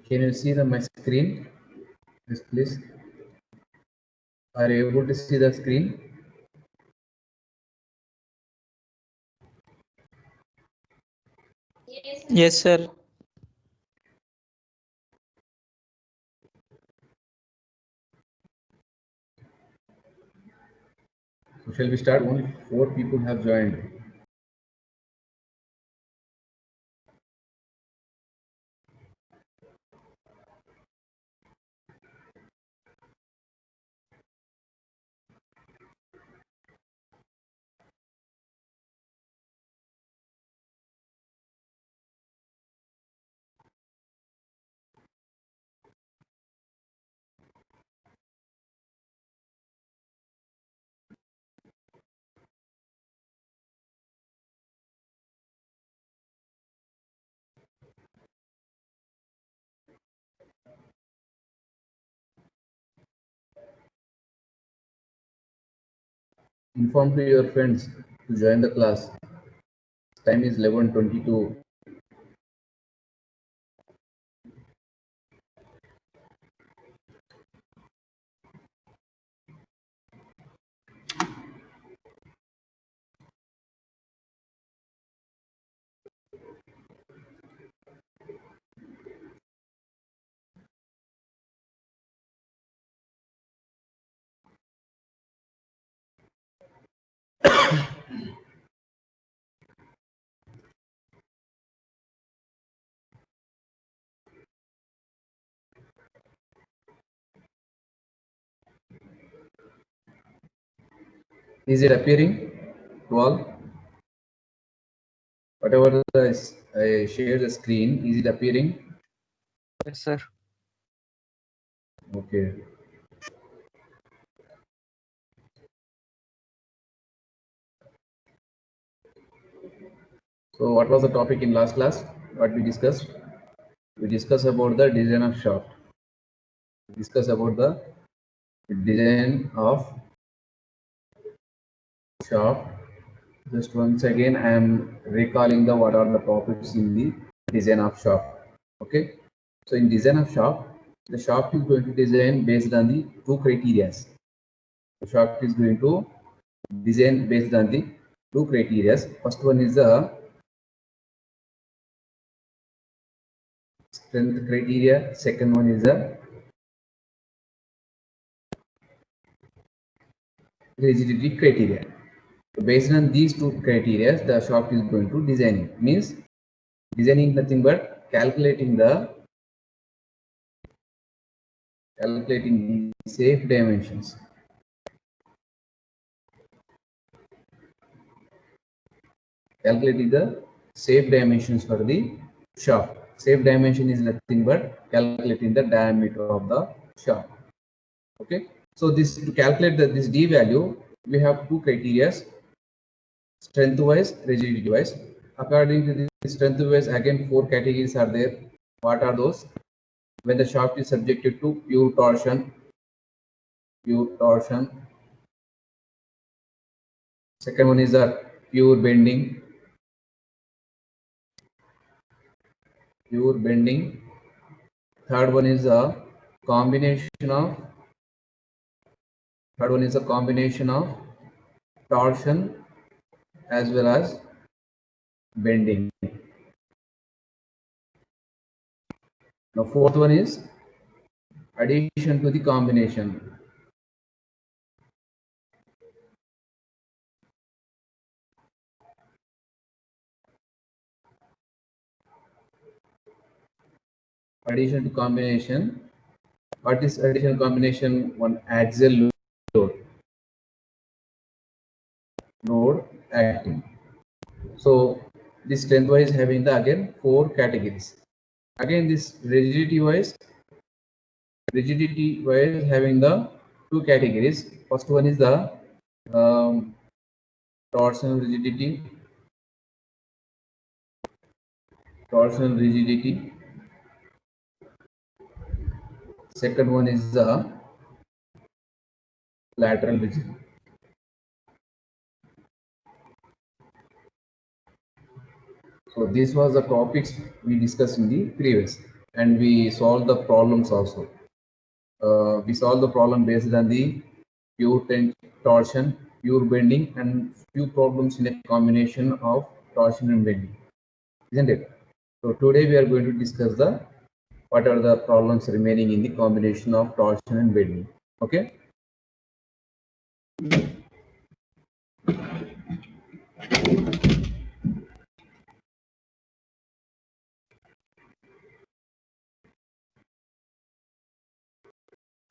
Can you see my screen? Yes, please. Are you able to see the screen? Yes, sir. So shall we start? Only 4 people have joined. Inform to your friends to join the class. Time is 11:22. Is it appearing to all? Whatever I share the screen, is it appearing? Yes, sir. Okay. So what was the topic in last class? What we discussed? We discussed about the design of shaft. We discussed about the design of shaft. Just once again, I am recalling the what are the topics in the design of shaft. Okay. So in design of shaft, the shaft is going to design based on the 2 criteria. The shaft is going to design based on the 2 criteria. First one is the strength criteria. Second one is the rigidity criteria. So based on these 2 criteria, the shaft is going to designing. Means designing nothing but calculating the safe dimensions. Calculating the safe dimensions for the shaft. Safe dimension is nothing but calculating the diameter of the shaft. Okay. So this to calculate this D value, we have 2 criteria: strength wise, rigidity wise. According to this strength wise, again 4 categories are there. What are those? When the shaft is subjected to pure torsion. Second one is the pure bending. Third one is a combination of torsion as well as bending. Now fourth one is addition to the combination. Addition to combination. What is addition combination? One axial load acting. So this strength wise having the again 4 categories. Again this rigidity wise having the 2 categories. First one is the torsional rigidity. Second one is the lateral rigidity. So this was the topics we discussed in the previous. and we solve the problems also. We solve the problem based on the pure torsion, pure bending, and few problems in a combination of torsion and bending, isn't it? So today we are going to discuss the what are the problems remaining in the combination of torsion and bending. Okay.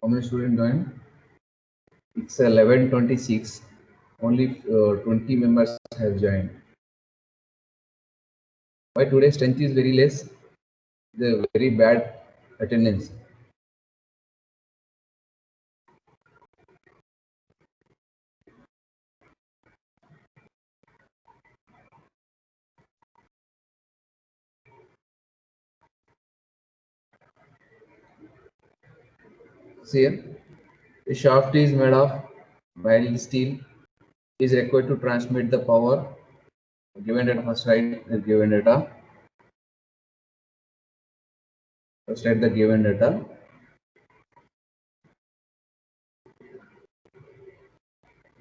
How many students joined? It's 11:26. Only 20 members have joined. Why today's strength is very less? The very bad attendance. See here, a shaft is made of mild steel, is required to transmit the power given data. First write the given data. First write the given data.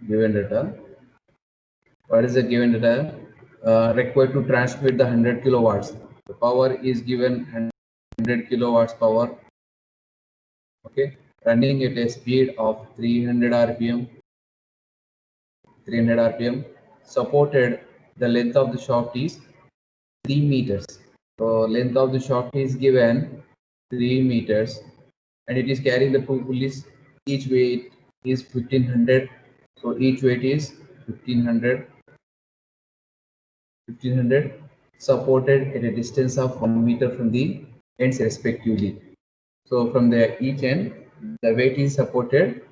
Given data. What is the given data? Required to transmit the 100 kilowatts. The power is given 100 kilowatts power. Okay, running at a speed of 300 rpm. 300 rpm. Supported. The length of the shaft is 3 meters. So length of the shaft is given 3 meters, and it is carrying the two pulleys. Each weight is 1500. So each weight is 1500. 1500 supported at a distance of 1 meter from the ends respectively. So from the each end, the weight is supported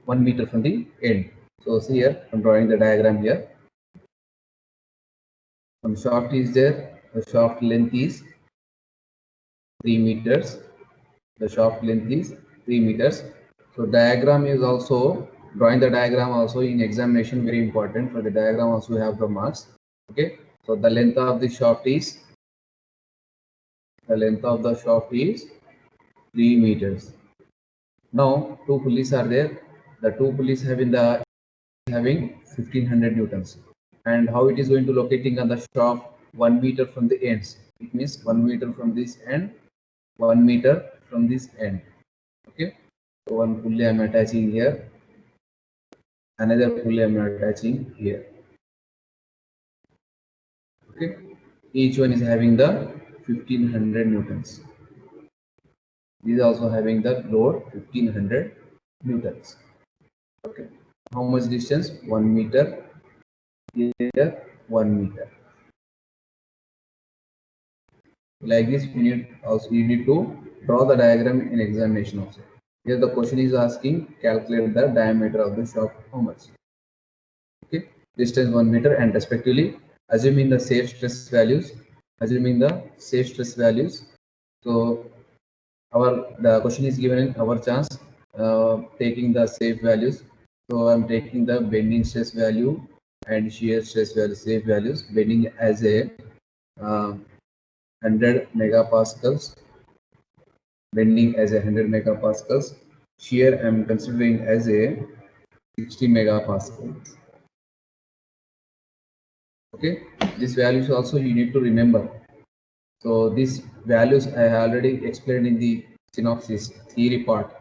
1 meter from the end. So see here, I'm drawing the diagram here. Some shaft is there. The shaft length is 3 meters. The shaft length is 3 meters. So diagram is also, drawing the diagram also in examination very important. For the diagram also we have the marks. Okay. So the length of the shaft is 3 meters. Now two pulleys are there. The two pulleys having 1500 newtons. And how it is going to locating on the shaft 1 meter from the ends. It means 1 meter from this end, 1 meter from this end. Okay. So one pulley I am attaching here. Another pulley I am attaching here. Okay. Each one is having the 1500 newtons. These also having the load 1500 newtons. Okay. How much distance? 1 meter. Here 1 meter. Like this, you need to draw the diagram in examination also. Here the question is asking calculate the diameter of the shaft. How much? Okay. Distance 1 meter, and respectively assuming the safe stress values. So the question is given in our chance, taking the safe values. So I'm taking the bending stress value and shear stress value, safe values. Bending as a 100 megapascals. Bending as a 100 megapascals. Shear I'm considering as a 60 megapascals. Okay, these values also you need to remember. So these values I already explained in the synopsis theory part.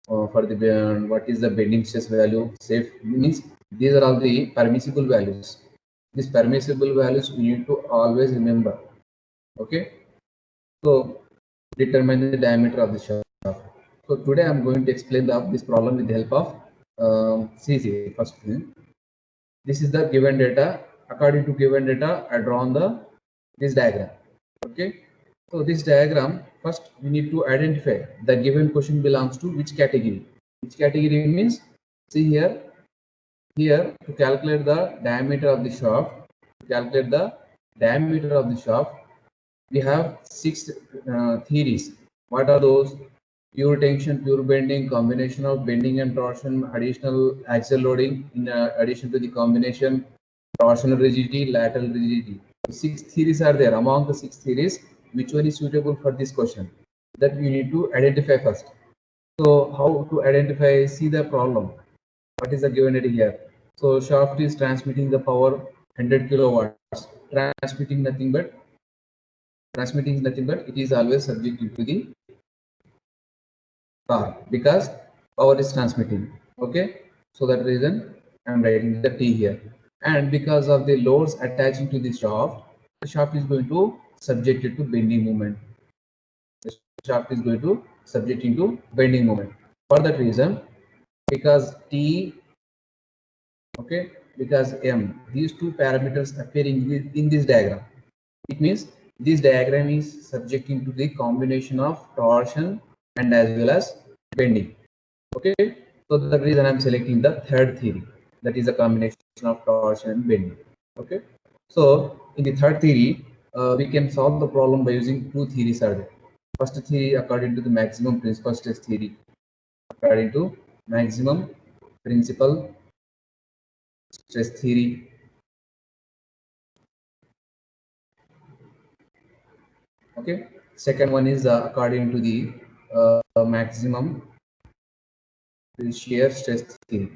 For the what is the bending stress value, safe means these are all the permissible values. These permissible values you need to always remember. Okay, so determine the diameter of the shaft. So today I'm going to explain this problem with the help of CC. First thing, this is the given data. According to given data, I drawn this diagram. Okay, so this diagram, first we need to identify the given question belongs to which category. Which category means, see here to calculate the diameter of the shaft. We have 6 theories. What are those? Pure tension, pure bending, combination of bending and torsion, additional axial loading in addition to the combination, torsional rigidity, lateral rigidity. So 6 theories are there. Among the 6 theories, which one is suitable for this question? that you need to identify first. So how to identify? See the problem. What is the given data here? So shaft is transmitting the power 100 kilowatts. Transmitting is nothing but it is always subject to the torque because power is transmitting. Okay, so that reason I'm writing the T here. And because of the loads attaching to the shaft is going to subject it to bending moment. The shaft is going to subject into bending moment. For that reason, because T, okay, because M, these two parameters appearing in this diagram, it means this diagram is subjecting to the combination of torsion and as well as bending. Okay, so the reason I'm selecting the third theory, that is a combination of torsion and bending. Okay, so in the third theory, we can solve the problem by using two theories are there. First theory according to the maximum principal stress theory, according to maximum principal stress theory. Okay, second one is according to the maximum shear stress theory.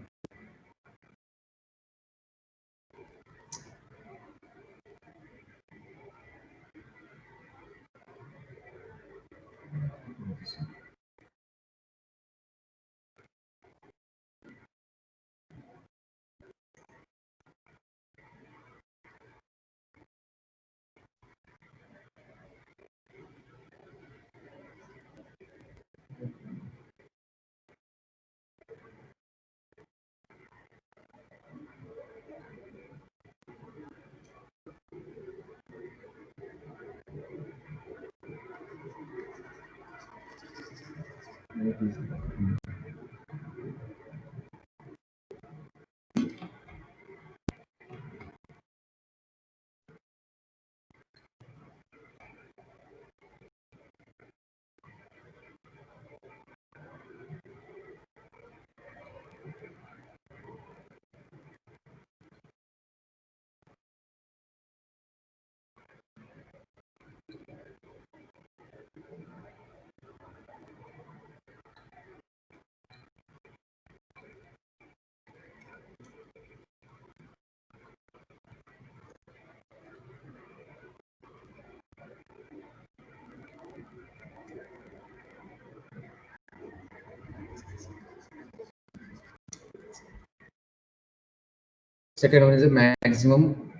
Second one is the maximum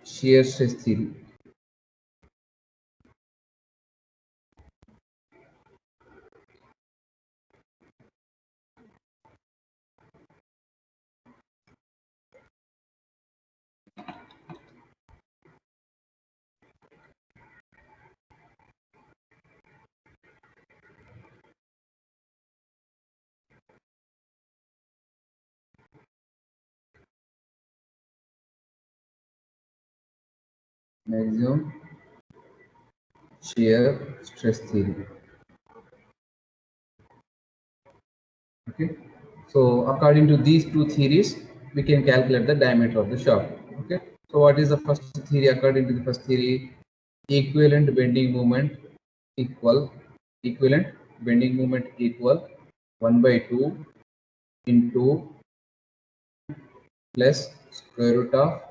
shear stress theory. Maximum shear stress theory. Okay, so according to these two theories, we can calculate the diameter of the shaft. Okay, so what is the first theory? According to the first theory, equivalent bending moment equal equivalent bending moment equal 1 by 2 into plus square root of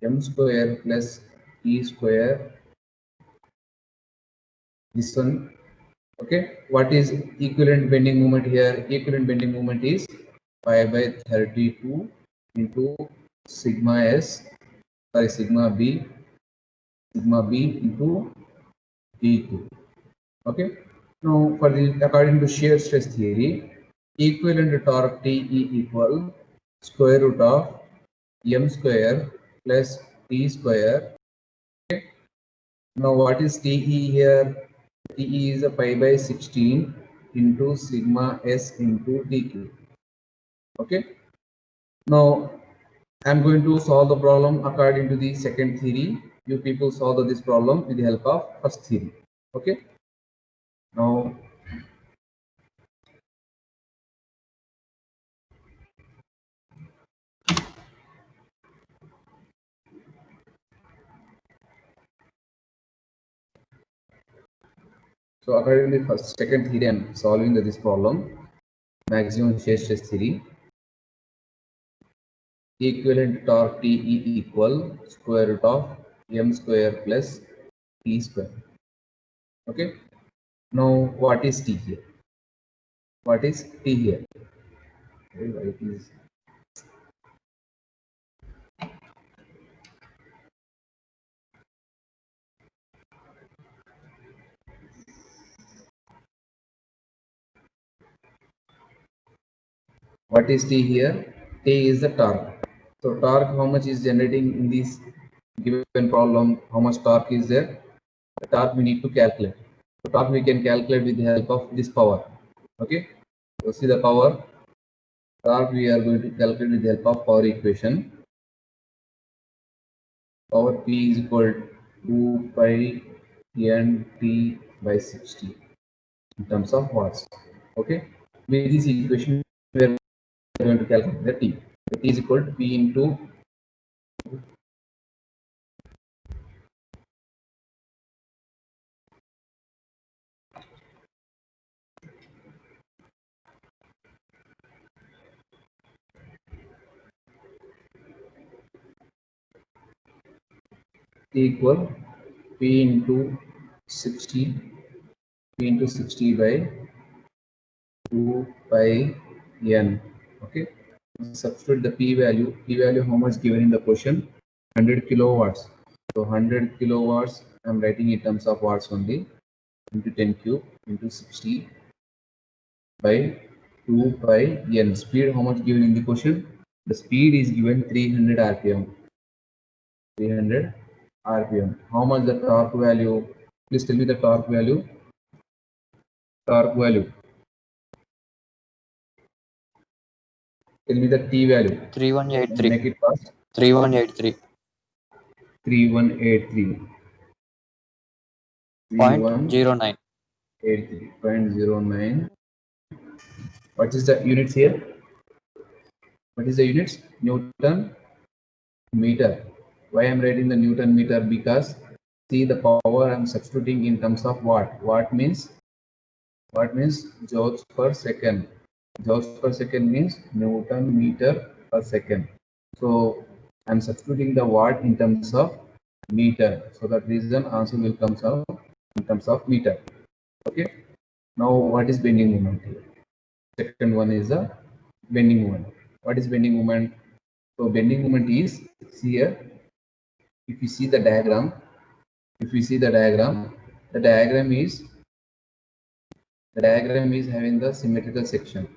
m square plus e square. This one. Okay, what is equivalent bending moment here? Equivalent bending moment is pi by 32 into sigma s, sorry, sigma b into d2. Okay, now for the according to shear stress theory, equivalent torque Te equal square root of m square plus t square. Okay, now what is Te here? Te is a pi by 16 into sigma s into dq. Okay, now I'm going to solve the problem according to the second theory. You people solve this problem with the help of first theory. Okay, now So according to the second theory, I'm solving this problem, maximum shear stress theory. Equivalent torque Te equal square root of m square plus T square. Okay. Now what is T here? What is T here? It is what is T here? T is the torque. So torque, how much is generating in this given problem? How much torque is there? The torque we need to calculate. The torque we can calculate with the help of this power. Okay. So see the power. Torque we are going to calculate with the help of power equation. Power P is equal to 2 pi n T by 60 in terms of watts. Okay. With this equation, we are going to calculate the T. The T is equal to P into equal P into 60 P into 60 by 2 pi n. Okay. Substitute the P value. P value how much given in the question? 100 kilowatts. So 100 kilowatts, I'm writing in terms of watts only, into 10 cube into 60 by 2 pi n. Speed how much given in the question? The speed is given 300 rpm. 300 rpm. How much the torque value? Please tell me the torque value. Torque value. Tell me the T value. 3183. Make it fast. 3183. 3183. 0.09. 3183.09. What is the units here? What is the units? Newton meter. Why I'm writing the Newton meter? Because see the power I'm substituting in terms of watt. Watt means joules per second. Joules per second means Newton meter per second. So I'm substituting the watt in terms of meter. So that reason answer will come out in terms of meter. Okay. Now what is bending moment here? Second one is the bending moment. What is bending moment? So bending moment is here. If you see the diagram, the diagram is having the symmetrical section.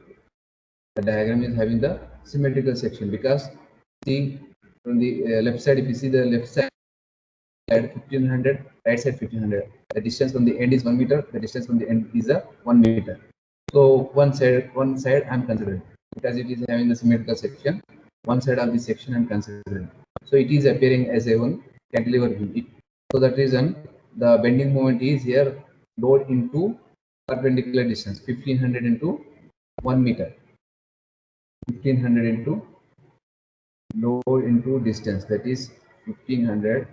The diagram is having the symmetrical section because see from the left side, if you see the left side 1500, right side 1500. The distance from the end is 1 meter. The distance from the end is a 1 meter. So one side I'm considering because it is having the symmetrical section. One side of the section I'm considering. So it is appearing as a one cantilever beam. So that reason the bending moment is here load into perpendicular distance 1500 into 1 meter. 1500 into load into distance, that is 1500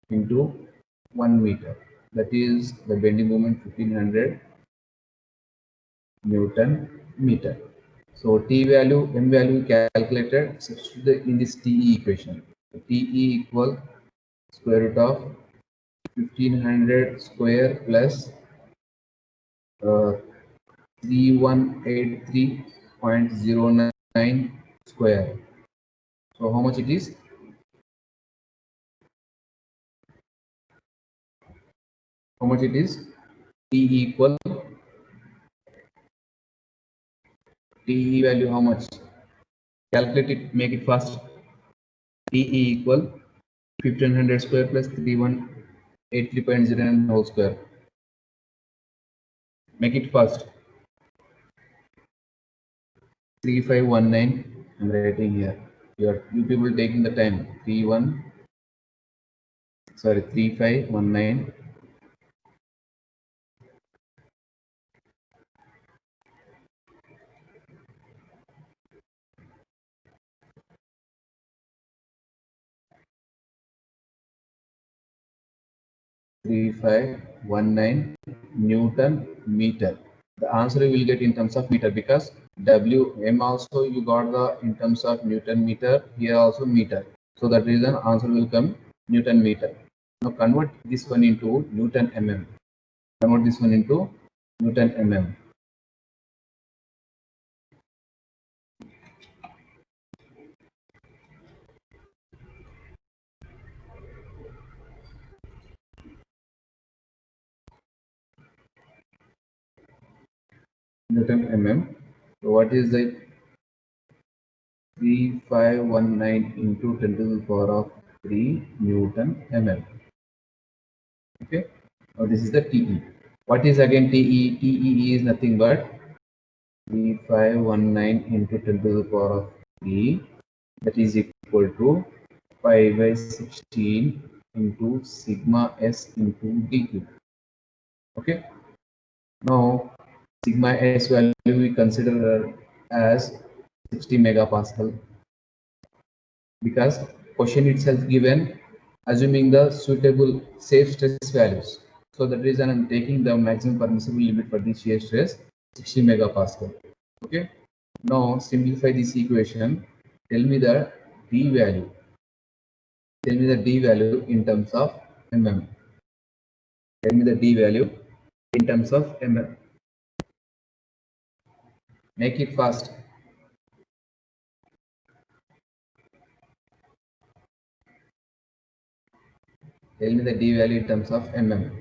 into 1 meter. That is the bending moment 1500 Newton meter. So T value, M value calculated, substitute in this TE equation. TE equal square root of 1500 square plus 3183.09 square. So how much it is? How much it is? T equal TE value how much? Calculate it, make it fast. TE equal 1500 square plus 3183.09 whole square. Make it fast. 3519. I'm writing here. You people taking the time. 3519. Three five 519 Newton meter. The answer you will get in terms of meter, because Wm also you got the in terms of Newton meter, here also meter. So that reason answer will come Newton meter. Now convert this one into Newton mm. Convert this one into Newton mm. Newton mm. So what is the 3519 into 10 to the power of 3 Newton mm. Okay. Now this is the TE. What is again TE? TE is nothing but 3519 into 10 to the power of 3, that is equal to 5 by 16 into sigma s into dq. Okay. Now sigma s value we consider as 60 megapascal, because question itself given assuming the suitable safe stress values. So that reason I'm taking the maximum permissible limit for the shear stress 60 megapascal. Okay. Now simplify this equation. Tell me the d value. Tell me the d value in terms of mm. Tell me the d value in terms of mm. Make it fast. Tell me the d value in terms of mm.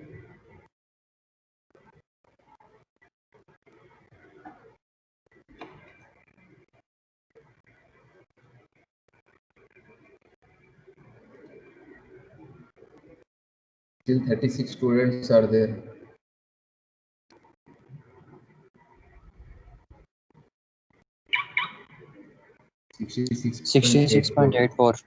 Still 36 students are there. 66.84.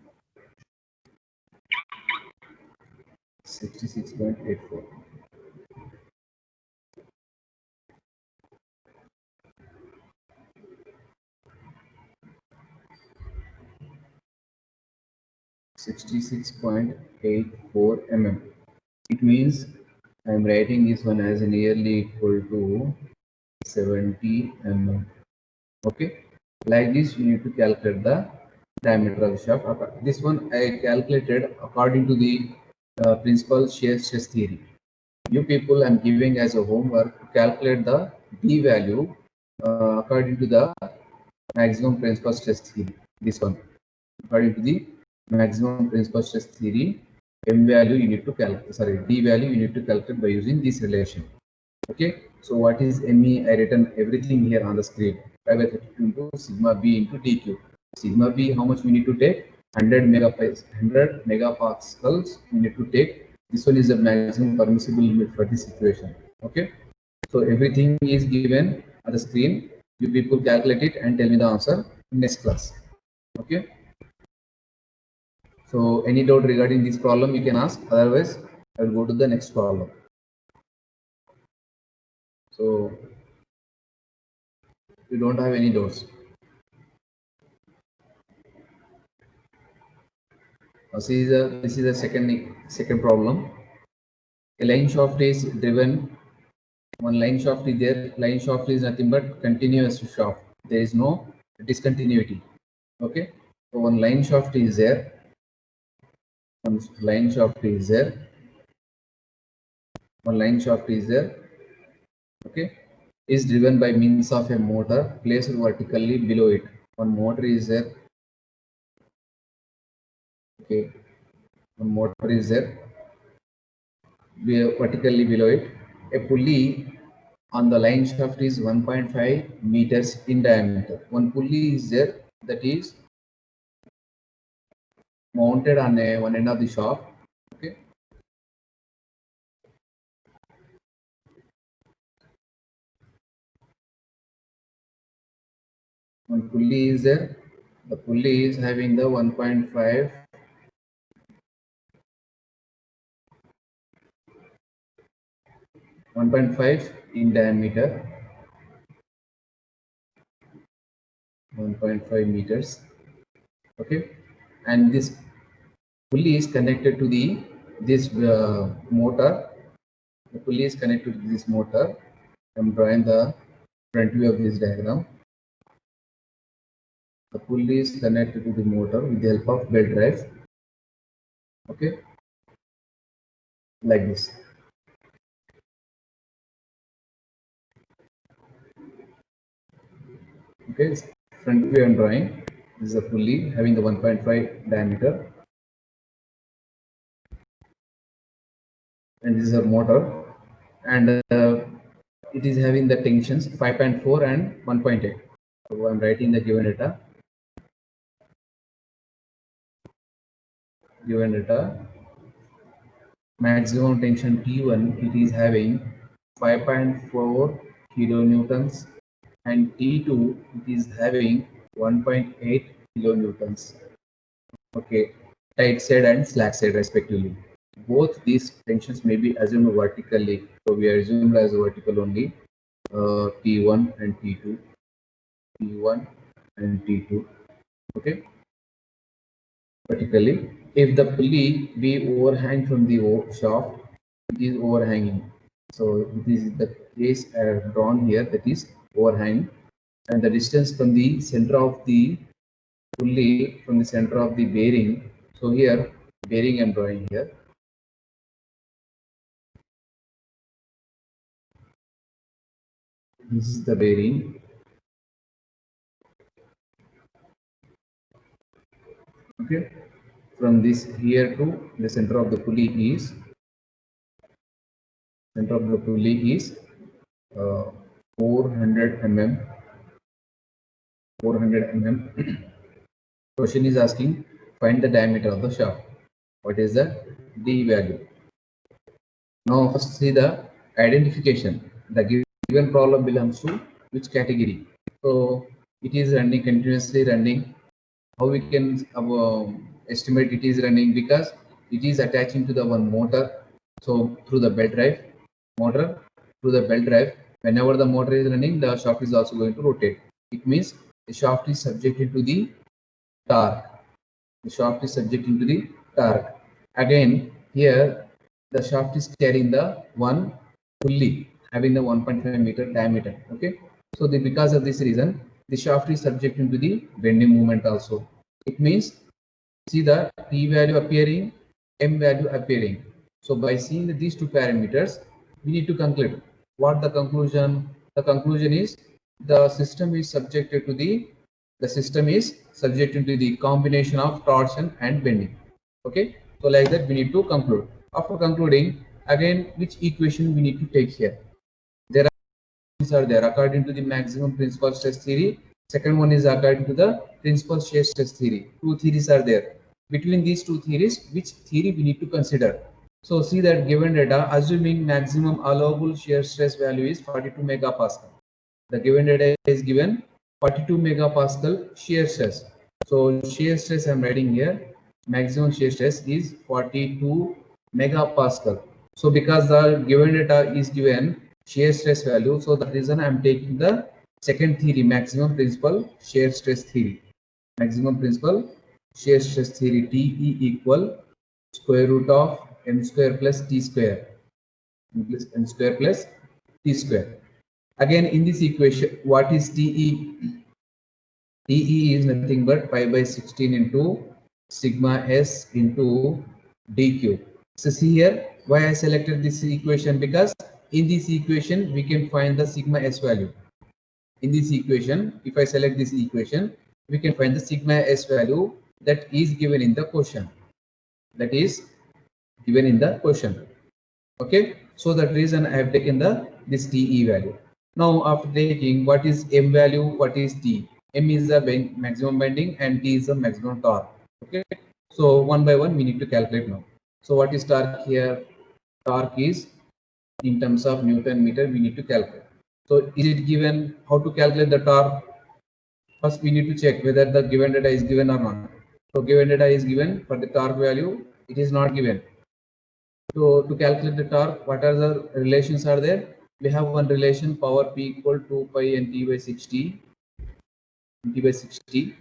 66.84. .84 mm. It means I am writing this one as nearly equal to 70 mm. Okay. Like this, you need to calculate the diameter of the shaft. This one I calculated according to the principal shear stress theory. You people, I'm giving as a homework to calculate the d value according to the maximum principal stress theory. This one, according to the maximum principal stress theory, m value you need to calculate. Sorry, d value you need to calculate by using this relation. Okay. So what is ME? I written everything here on the screen. 5 by 32 into sigma B into dq. Sigma B, how much we need to take? 100 megapascals we need to take. This one is the maximum permissible limit for this situation. Okay. So everything is given on the screen. You people calculate it and tell me the answer in next class. Okay. So any doubt regarding this problem you can ask. Otherwise, I will go to the next problem. So you don't have any doubts. This is a second problem. A line shaft is driven. One line shaft is there. Line shaft is nothing but continuous shaft. There is no discontinuity. Okay. So one line shaft is there. One line shaft is there. One line shaft is there. Okay. Is driven by means of a motor placed vertically below it. One motor is there. Okay. One motor is there. Vertically below it. A pulley on the line shaft is 1.5 meters in diameter. One pulley is there that is mounted on one end of the shaft. Okay. One pulley is there. The pulley is having the 1.5 in diameter, 1.5 meters. Okay, and this pulley is connected to the this motor The pulley is connected to this motor. I'm drawing the front view of this diagram. The pulley is connected to the motor with the help of belt drive. Okay, like this. Okay, front view I'm drawing. This is a pulley having the 1.5 diameter, and this is a motor, and it is having the tensions 5.4 and 1.8. So I'm writing the given data. Given data, maximum tension T1, it is having 5.4 kilonewtons, and T2, it is having 1.8 kilonewtons. Okay, tight side and slack side respectively. Both these tensions may be assumed vertically, so we are assumed as vertical only. T1 and T2, T1 and T2. Okay, vertically. If the pulley be overhang from the shaft, it is overhanging. So this is the case I have drawn here, that is overhang, and the distance from the center of the pulley from the center of the bearing. So here bearing I am drawing here. This is the bearing. Okay, from this here to the center of the pulley is 400 mm. 400 mm. Question is asking, find the diameter of the shaft. What is the D value? Now first see the identification. The given problem belongs to which category? So it is running continuously running. How we can estimate it is running? Because it is attaching to the one motor. So through the belt drive motor, through the belt drive, whenever the motor is running, the shaft is also going to rotate. It means the shaft is subjected to the torque. The shaft is subjected to the torque. Again, here the shaft is carrying the one pulley having the 1.5 meter diameter. Okay, so because of this reason, the shaft is subjected to the bending moment also. It means, see the T value appearing, M value appearing. So by seeing these two parameters, we need to conclude. What the conclusion? The conclusion is the system is subjected to the combination of torsion and bending. Okay, so like that we need to conclude. After concluding, again which equation we need to take here? There are there according to the maximum principal stress theory. Second one is according to the principal shear stress theory. Two theories are there. Between these two theories, which theory we need to consider? So see that given data, assuming maximum allowable shear stress value is 42 megapascal. The given data is given 42 megapascal shear stress. So shear stress I am writing here. Maximum shear stress is 42 megapascal. So because the given data is given shear stress value, so the reason I am taking the second theory, maximum principal shear stress theory. Maximum principal shear stress theory, TE equal square root of m square plus t square. M square plus t square. Again, in this equation, what is TE? TE is nothing but pi by 16 into sigma s into dq. So see here, why I selected this equation? Because in this equation, we can find the sigma s value. In this equation, if I select this equation, we can find the sigma s value that is given in the question. That is given in the question. Okay, so that reason I have taken this TE value. Now after taking, what is M value, what is T? M is the maximum bending and T is the maximum torque. Okay, so one by one we need to calculate now. So what is torque here? Torque is in terms of Newton meter, we need to calculate. So is it given? How to calculate the torque? First we need to check whether the given data is given or not. So given data is given, for the torque value it is not given. So to calculate the torque, what are the relations are there? We have one relation, power P equal to pi and T by 60. T by 60.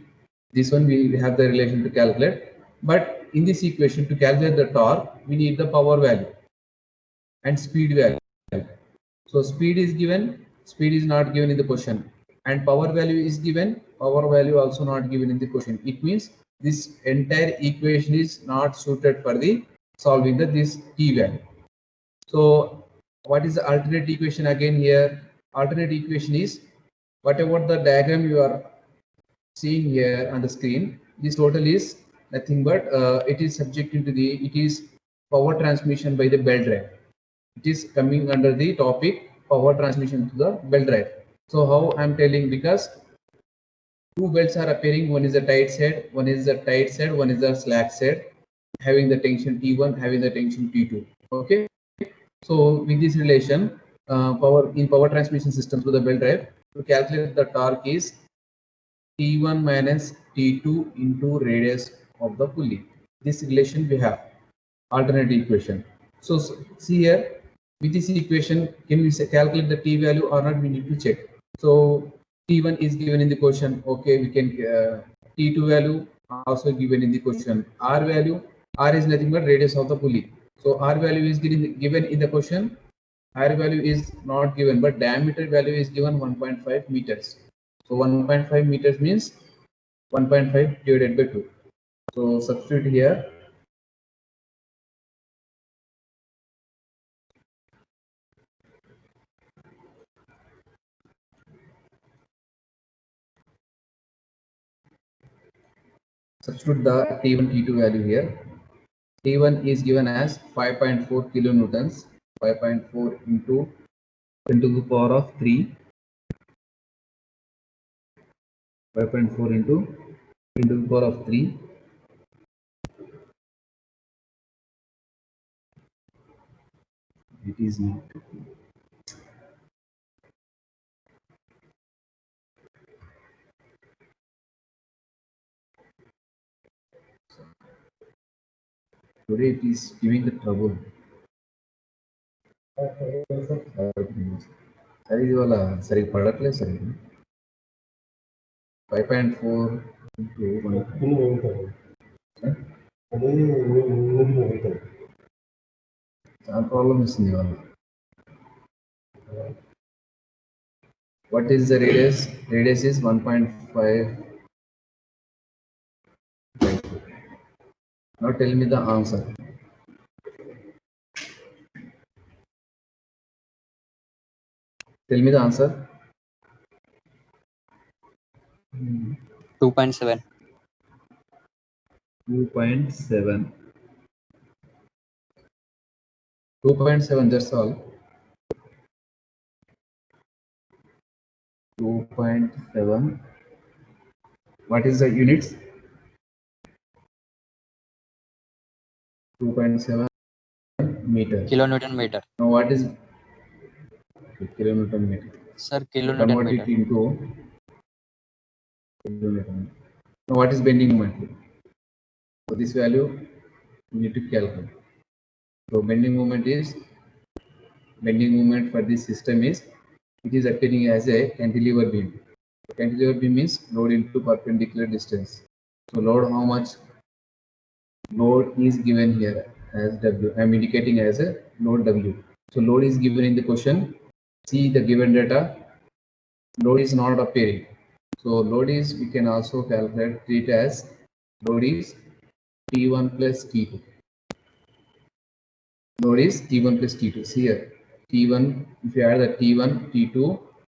This one we have the relation to calculate. But in this equation, to calculate the torque, we need the power value and speed value. So speed is given, speed is not given in the question, and power value is given, power value also not given in the question. It means this entire equation is not suited for the solving this t value. So what is the alternate equation again here? Alternate equation is whatever the diagram you are seeing here on the screen. This total is nothing but it is subject to it is power transmission by the belt drive. It is coming under the topic power transmission to the belt drive. So how I'm telling, because two belts are appearing, one is the tight side, one is the tight side, one is the slack side, having the tension T1, having the tension T2. Okay. So with this relation, power transmission systems to the belt drive, to calculate the torque is T1 minus T2 into radius of the pulley. This relation we have, alternate equation. So see here, with this equation, can we calculate the T value or not? We need to check. So T1 is given in the question. Okay, we can T2 value also given in the question. R value, R is nothing but radius of the pulley. So R value is given in the question. R value is not given, but diameter value is given 1.5 meters. So 1.5 meters means 1.5 divided by 2. So substitute here. Substitute the T1, T2 value here. T1 is given as 5.4 kilonewtons, 5.4 into 10 to the power of 3, 5.4 into 10 to the power of 3. It is not. Today it is giving the trouble. సరే ఇది వల్ల సరిగ్గా పడట్లేదు సరే 5.4 into 1 చాలా problem ఇస్తుంది ఇవాళ. What is the radius? Radius is 1.5. Now tell me the answer. Tell me the answer. 2.7. 2.7. 2.7, that's all. 2.7. What is the units? 2.7 meter. Kilonewton meter. Now what is kilonewton meter? Sir, kilonewton Convert meter. it into kilonewton. Now what is bending moment? So this value you need to calculate. So bending moment for this system is, it is appearing as a cantilever beam. Cantilever beam means load into perpendicular distance. So load, how much load is given here as W. I am indicating as a load W. So load is given in the question. See the given data. Load is not appearing. So load is, we can also calculate it as load is T1 plus T2. Load is T1 plus T2. See here, T1, if you add the T1, T2,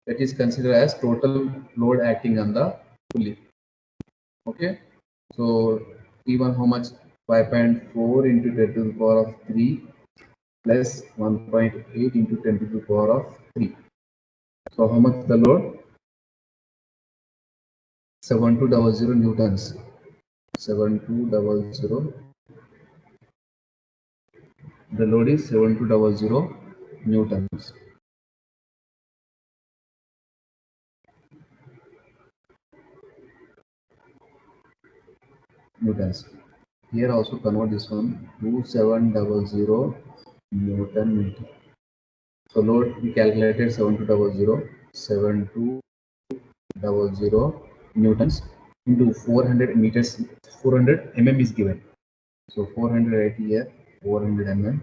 that is considered as total load acting on the pulley. Okay, so T1 how much? 5.4 into 10 to the power of 3 plus 1.8 into 10 to the power of 3. So how much the load? 7200 newtons. 7200. The load is 7200 newtons. Newtons. Here also convert this one, 2700 Newton meter. So load we calculated 7200 newtons into 400 meters. 400 mm is given. So 400 right here, 400 mm.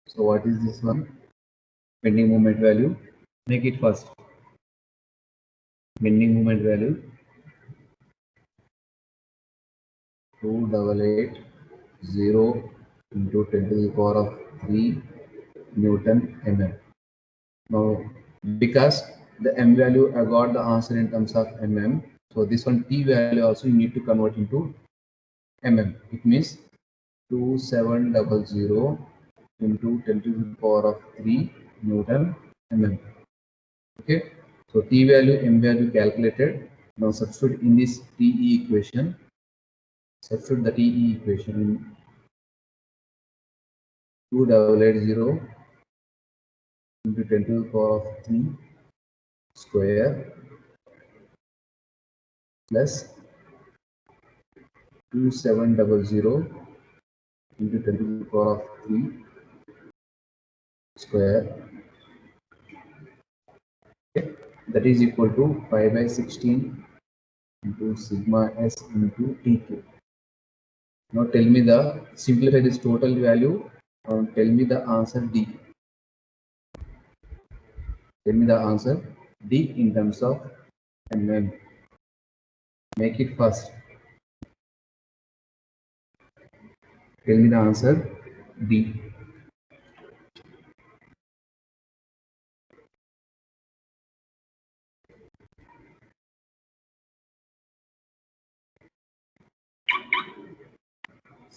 So what is this one? Bending moment value. Make it first. Bending moment value 2880 into 10 to the power of 3 Newton mm. Now, because the m value I got the answer in terms of mm, so this one t value also you need to convert into mm. It means 2700 into 10 to the power of 3 Newton mm. Okay, so t value, m value calculated. Now substitute in this TE equation. Substitute the TE equation in 2880 into 10 to the power of 3 square plus 2700 into 10 to the power of 3 square. Okay. That is equal to 5 by 16 into sigma s into tq. Now tell me the, simplify this total value and tell me the answer d. Tell me the answer d in terms of mm. Make it fast. Tell me the answer d.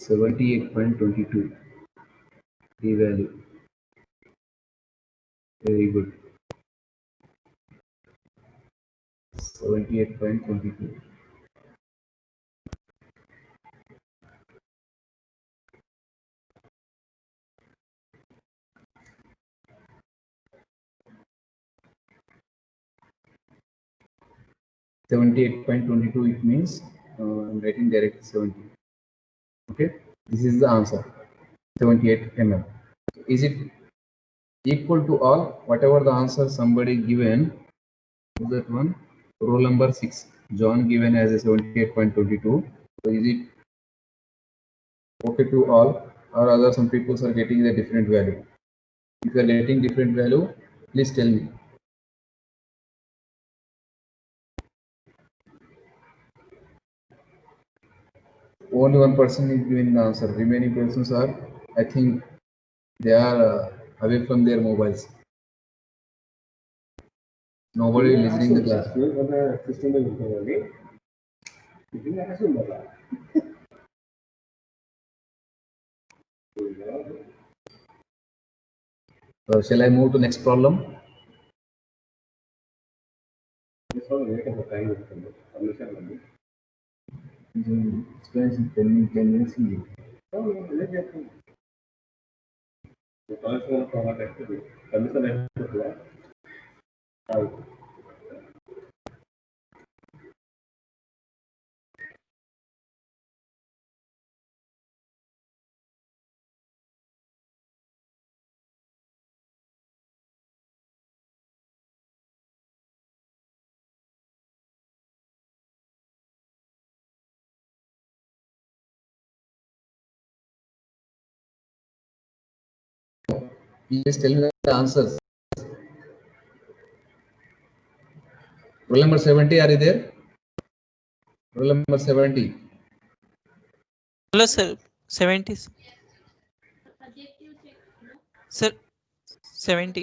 .22 d value. Very good. 78.22. It means I'm writing directly 70. Okay, this is the answer. 78 mm. Is it equal to all? Whatever the answer somebody given, that one, roll number 6, John given as a 78.22. So is it okay to all, or other some people are getting the different value? If you are getting different value, please tell me. Only one person is giving the answer. Remaining persons are, I think, they are away from their mobiles. Nobody is listening to the class. Shall I move to next problem? Experience in 10 minutes. Please tell me the answers. Roll number 70, are you there? Roll number 70. Hello, sir. 70. Sir, 70.